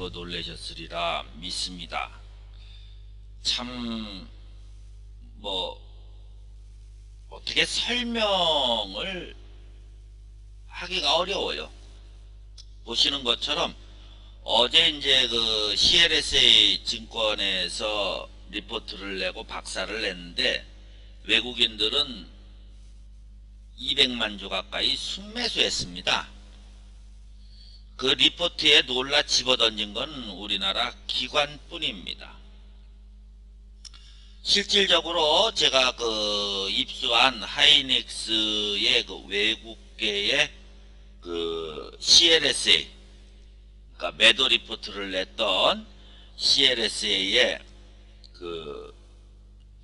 놀라셨으리라 믿습니다. 참 뭐 어떻게 설명을 하기가 어려워요. 보시는 것처럼 어제 이제 그 CLSA 증권에서 리포트를 내고 박사를 냈는데 외국인들은 200만 주 가까이 순매수했습니다. 그 리포트에 놀라 집어던진 건 우리나라 기관뿐입니다. 실질적으로 제가 그 입수한 하이닉스의 그 외국계의 그 CLSA, 그러니까 매도 리포트를 냈던 CLSA의 그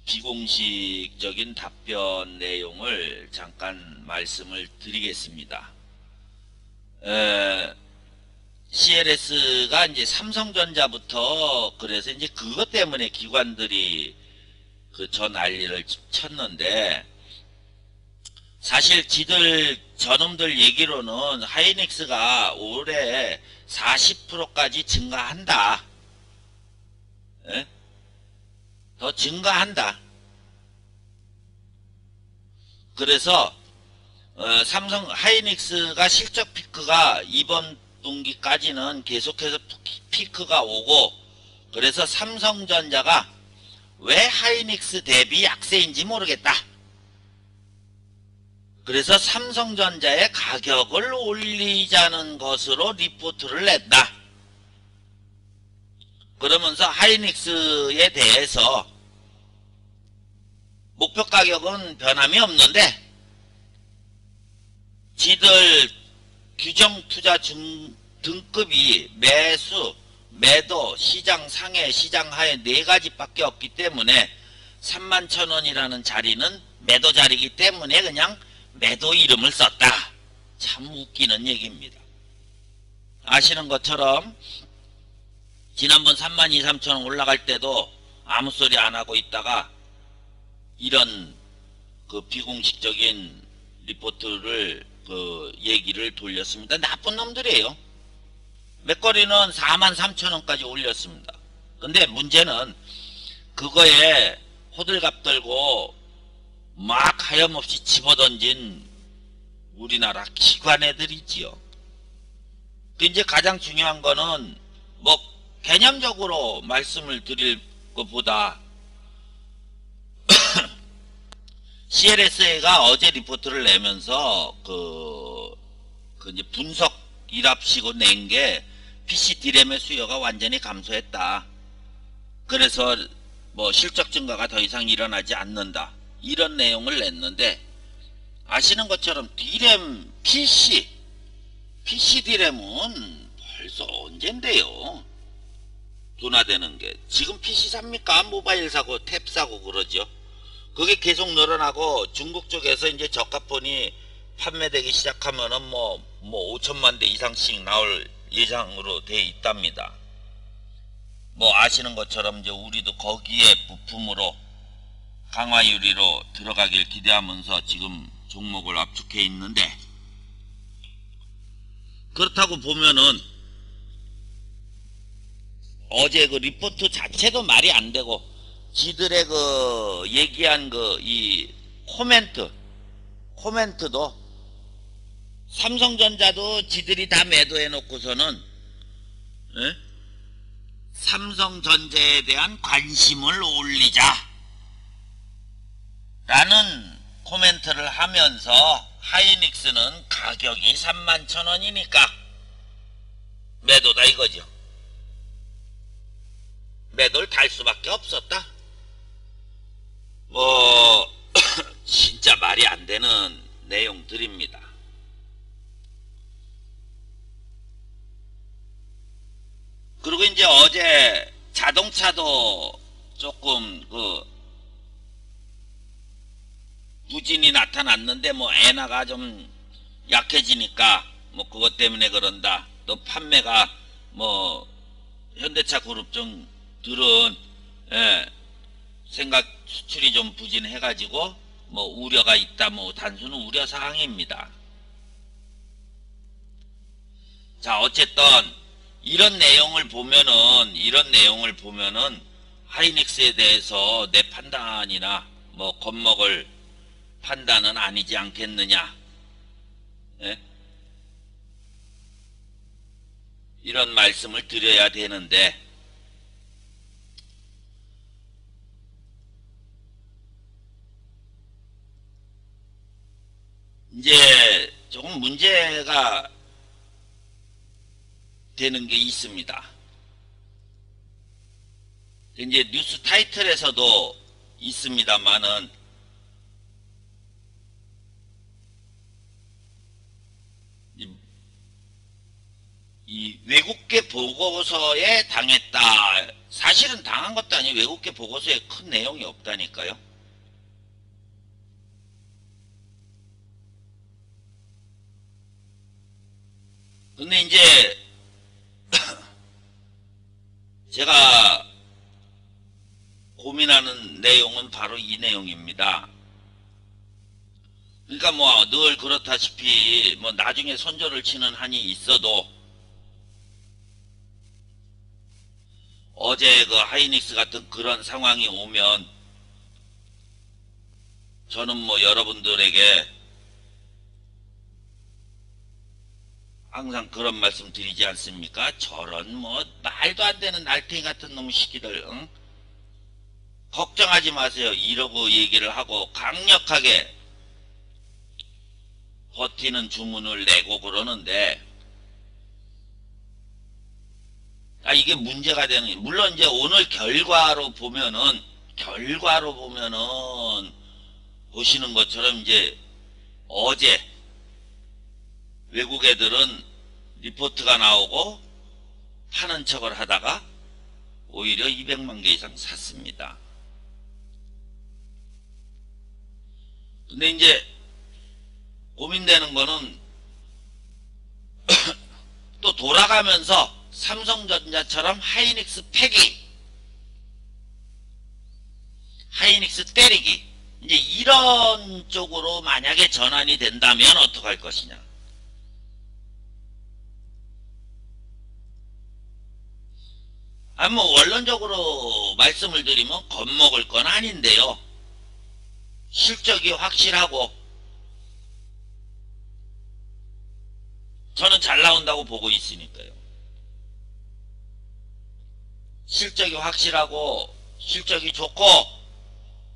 비공식적인 답변 내용을 잠깐 말씀을 드리겠습니다. CLS가 이제 삼성전자부터 그래서 이제 그것 때문에 기관들이 그 저 난리를 쳤는데, 사실 지들 저놈들 얘기로는 하이닉스가 올해 40%까지 증가한다. 에? 더 증가한다. 그래서 삼성 하이닉스가 실적 피크가 이번 분기까지는 계속해서 피크가 오고, 그래서 삼성전자가 왜 하이닉스 대비 약세인지 모르겠다. 그래서 삼성전자의 가격을 올리자는 것으로 리포트를 냈다. 그러면서 하이닉스에 대해서 목표 가격은 변함이 없는데 지들 규정 투자 등급이 매수, 매도, 시장 상해, 시장 하에 4가지밖에 없기 때문에 31,000원이라는 자리는 매도 자리이기 때문에 그냥 매도 이름을 썼다. 참 웃기는 얘기입니다. 아시는 것처럼 지난번 32,000원 올라갈 때도 아무 소리 안 하고 있다가 이런 그 비공식적인 리포트를 그 얘기를 돌렸습니다. 나쁜 놈들이에요. 맥거리는 43,000원까지 올렸습니다. 근데 문제는 그거에 호들갑 들고 막 하염없이 집어던진 우리나라 기관 애들이지요. 이제 가장 중요한 거는 뭐 개념적으로 말씀을 드릴 것보다 CLSA가 어제 리포트를 내면서 그 이제 분석 일합시고 낸 게 PC D램의 수요가 완전히 감소했다. 그래서 뭐 실적 증가가 더 이상 일어나지 않는다. 이런 내용을 냈는데, 아시는 것처럼 D램 PC D램은 벌써 언젠데요. 둔화되는 게. 지금 PC 삽니까? 모바일 사고 탭 사고 그러죠. 그게 계속 늘어나고 중국 쪽에서 이제 저가폰이 판매되기 시작하면은 뭐 5천만 대 이상씩 나올 예상으로 돼 있답니다. 뭐 아시는 것처럼 이제 우리도 거기에 부품으로 강화유리로 들어가길 기대하면서 지금 종목을 압축해 있는데, 그렇다고 보면은 어제 그 리포트 자체도 말이 안 되고 지들의 그 얘기한 그 이 코멘트도 삼성전자도 지들이 다 매도해 놓고서는 삼성전자에 대한 관심을 올리자 라는 코멘트를 하면서 하이닉스는 가격이 31,000원이니까 매도다 이거죠. 매도를 달 수밖에 없었다. 뭐 진짜 말이 안 되는 내용들입니다. 그리고 이제 어제 자동차도 조금 그 부진이 나타났는데 뭐 엔화가 좀 약해지니까 뭐 그것 때문에 그런다. 또 판매가 뭐 현대차 그룹 들은 생각 수출이 좀 부진해가지고 뭐 우려가 있다. 뭐 단순 우려 사항입니다. 자, 어쨌든 이런 내용을 보면은 하이닉스에 대해서 내 판단이나 뭐 겁먹을 판단은 아니지 않겠느냐. 예? 이런 말씀을 드려야 되는데, 이제 조금 문제가 되는 게 있습니다. 이제 뉴스 타이틀에서도 있습니다만은, 이 외국계 보고서에 당했다. 사실은 당한 것도 아니고 외국계 보고서에 큰 내용이 없다니까요. 근데 이제 제가 고민하는 내용은 바로 이 내용입니다. 그러니까 뭐 늘 그렇다시피 뭐 나중에 손절을 치는 한이 있어도 어제 그 하이닉스 같은 그런 상황이 오면 저는 뭐 여러분들에게 항상 그런 말씀 드리지 않습니까? 저런 뭐 말도 안 되는 날탱이 같은 놈 시키들, 응? 걱정하지 마세요. 이러고 얘기를 하고 강력하게 버티는 주문을 내고 그러는데, 이게 문제가 되는, 물론 이제 오늘 결과로 보면은 보시는 것처럼 이제 어제 외국 애들은 리포트가 나오고 파는 척을 하다가 오히려 200만 개 이상 샀습니다. 근데 이제 고민되는 거는 또 돌아가면서 삼성전자처럼 하이닉스 패기, 하이닉스 때리기, 이제 이런 쪽으로 만약에 전환이 된다면 어떡할 것이냐. 뭐 원론적으로 말씀을 드리면 겁먹을 건 아닌데요. 실적이 확실하고 저는 잘 나온다고 보고 있으니까요. 실적이 확실하고 실적이 좋고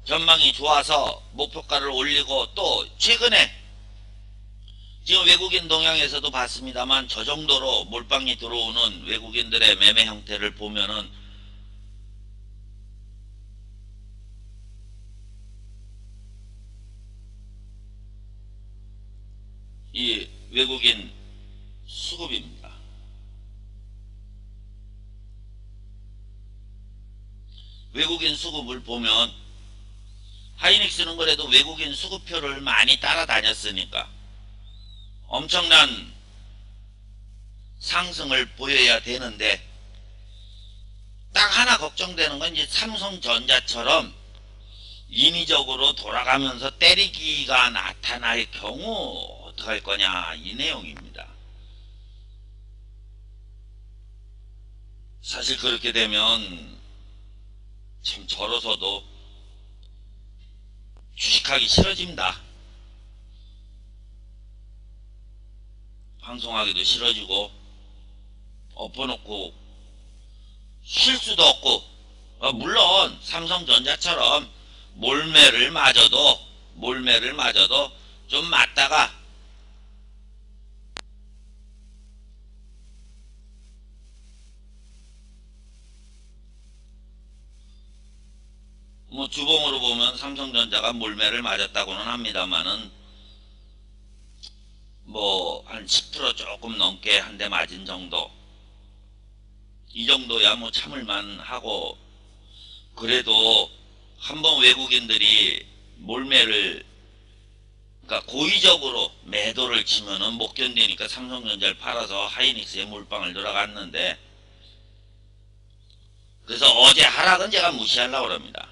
전망이 좋아서 목표가를 올리고, 또 최근에 지금 외국인 동향에서도 봤습니다만 저 정도로 몰빵이 들어오는 외국인들의 매매 형태를 보면은 이 외국인 수급입니다. 외국인 수급을 보면 하이닉스는 그래도 외국인 수급표를 많이 따라다녔으니까 엄청난 상승을 보여야 되는데, 딱 하나 걱정되는 건 이제 삼성전자처럼 인위적으로 돌아가면서 때리기가 나타날 경우 어떡할 거냐, 이 내용입니다. 사실 그렇게 되면 참 저로서도 주식하기 싫어집니다. 방송하기도 싫어지고 엎어놓고 쉴 수도 없고, 물론 삼성전자처럼 몰매를 맞아도 좀 맞다가 뭐 주봉으로 보면 삼성전자가 몰매를 맞았다고는 합니다만은 뭐 한 10% 조금 넘게 한 대 맞은 정도, 이 정도야 뭐 참을만 하고, 그래도 한번 외국인들이 몰매를, 그러니까 고의적으로 매도를 치면은 못 견디니까 삼성전자를 팔아서 하이닉스에 몰빵을 들어갔는데, 그래서 어제 하락은 제가 무시하려고 합니다.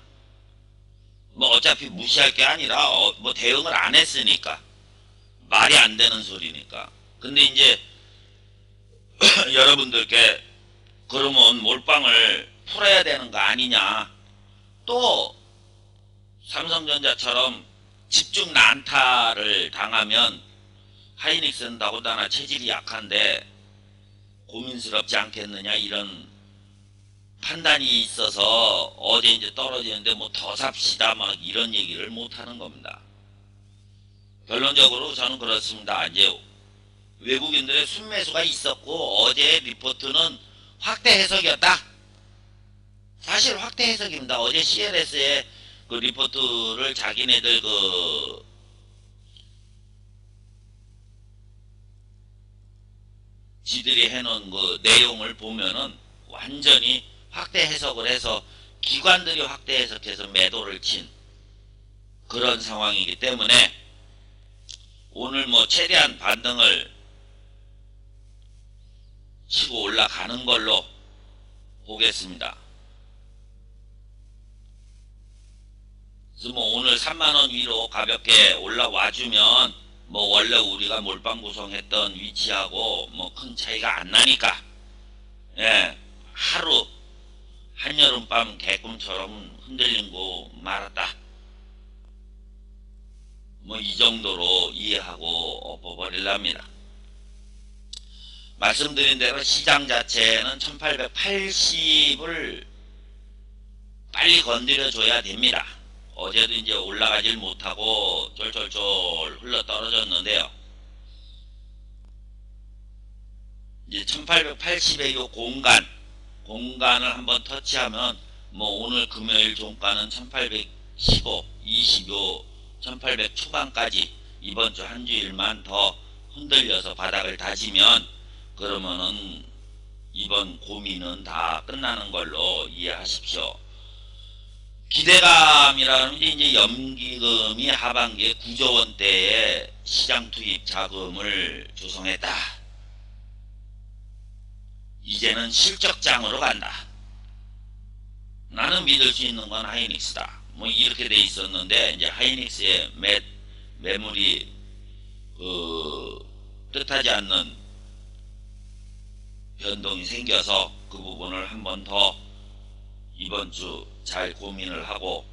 뭐 어차피 무시할 게 아니라 뭐 대응을 안 했으니까 말이 안 되는 소리니까. 근데 이제 여러분들께 그러면 몰빵을 풀어야 되는 거 아니냐. 또 삼성전자처럼 집중 난타를 당하면 하이닉스는 더군다나 체질이 약한데 고민스럽지 않겠느냐, 이런 판단이 있어서 어제 이제 떨어지는데 뭐 더 삽시다 막 이런 얘기를 못 하는 겁니다. 결론적으로 저는 그렇습니다. 이제 외국인들의 순매수가 있었고 어제의 리포트는 확대 해석이었다. 사실 확대 해석입니다. 어제 CLS의 그 리포트를 자기네들 그 지들이 해놓은 그 내용을 보면은 완전히 확대 해석을 해서 기관들이 확대 해석해서 매도를 친 그런 상황이기 때문에 오늘 뭐 최대한 반등을 치고 올라가는 걸로 보겠습니다. 그래서 뭐 오늘 3만원 위로 가볍게 올라와주면 뭐 원래 우리가 몰빵 구성했던 위치하고 뭐 큰 차이가 안 나니까, 예, 하루 한여름밤 개꿈처럼 흔들리고 말았다, 뭐 이 정도로 이해하고 엎어버리랍니다. 말씀드린 대로 시장 자체는 1880을 빨리 건드려 줘야 됩니다. 어제도 이제 올라가질 못하고 쫄쫄쫄 흘러 떨어졌는데요. 이제 1880의 요 공간을 한번 터치하면 뭐 오늘 금요일 종가는 1815, 20요 1800 초반까지 이번 주 한 주일만 더 흔들려서 바닥을 다지면 그러면은 이번 고민은 다 끝나는 걸로 이해하십시오. 기대감이라는 게 이제 연기금이 하반기에 9조 원대의 시장 투입 자금을 조성했다. 이제는 실적장으로 간다. 나는 믿을 수 있는 건 하이닉스다. 뭐 이렇게 돼 있었는데 이제 하이닉스의 매물이 뜻하지 않는 변동이 생겨서 그 부분을 한 번 더 이번 주 잘 고민을 하고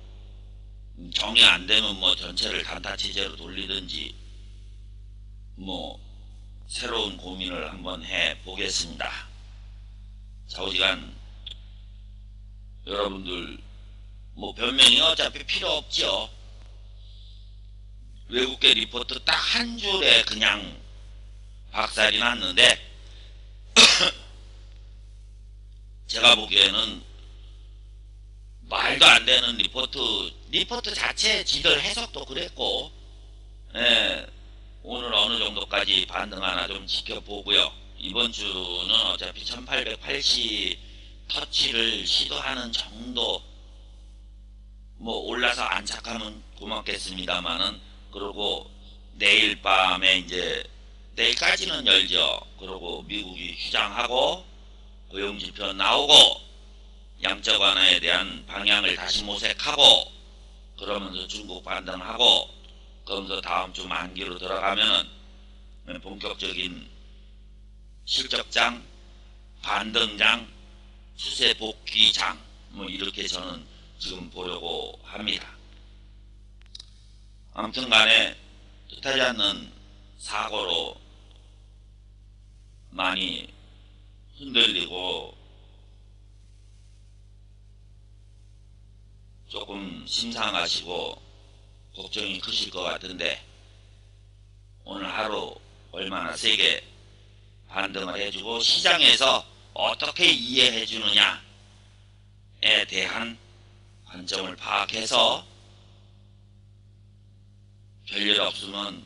정리 안 되면 뭐 전체를 단타 체제로 돌리든지 뭐 새로운 고민을 한번 해 보겠습니다. 좌우지간 여러분들 뭐 변명이 어차피 필요 없죠. 외국계 리포트 딱 한 줄에 그냥 박살이 났는데 제가 보기에는 말도 안 되는 리포트 자체 지들 해석도 그랬고, 예, 오늘 어느 정도까지 반등하나 좀 지켜보고요. 이번 주는 어차피 1880 터치를 시도하는 정도, 뭐 올라서 안착하면 고맙겠습니다만은, 그리고 내일 밤에 이제 내일까지는 열죠. 그리고 미국이 휴장하고 고용지표 나오고 양적 완화에 대한 방향을 다시 모색하고 그러면서 중국 반등하고 그러면서 다음 주 만기로 들어가면은 본격적인 실적장, 반등장, 추세 복귀장 뭐 이렇게 저는 지금 보려고 합니다. 아무튼 간에 뜻하지 않는 사고로 많이 흔들리고 조금 심상하시고 걱정이 크실 것 같은데 오늘 하루 얼마나 세게 반등을 해주고 시장에서 어떻게 이해해 주느냐에 대한 관점을 파악해서 별일 없으면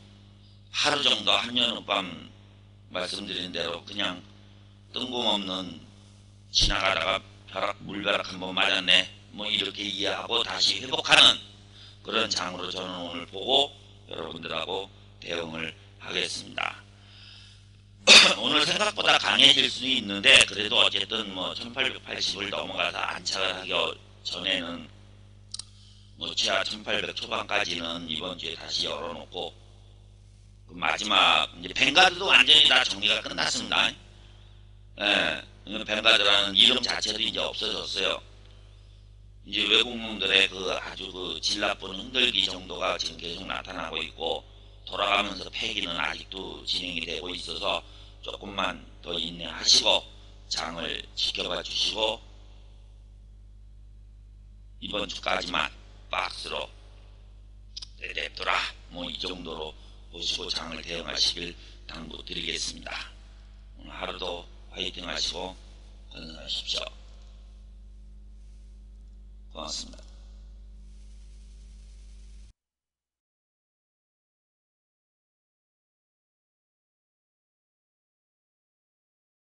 하루 정도 한여름밤 말씀드린 대로 그냥 뜬금없는 지나가다가 물벼락 한번 맞았네 뭐 이렇게 이해하고 다시 회복하는 그런 장으로 저는 오늘 보고 여러분들하고 대응을 하겠습니다. 오늘 생각보다 강해질 수는 있는데 그래도 어쨌든 뭐 1880을 넘어가서 안착을 하기 전에는 뭐 최하 1800 초반까지는 이번 주에 다시 열어놓고 그 마지막 이제 뱅가드도 완전히 다 정리가 끝났습니다. 예, 뱅가드라는 이름 자체도 이제 없어졌어요. 이제 외국놈들의 그 아주 그 질 나쁜 흔들기 정도가 지금 계속 나타나고 있고, 돌아가면서 폐기는 아직도 진행이 되고 있어서 조금만 더 인내하시고 장을 지켜봐 주시고, 이번 주까지만 박스로 냅둬라, 뭐 이 정도로 보시고 장을 대응하시길 당부드리겠습니다. 오늘 하루도 화이팅 하시고 건강하십시오. 고맙습니다.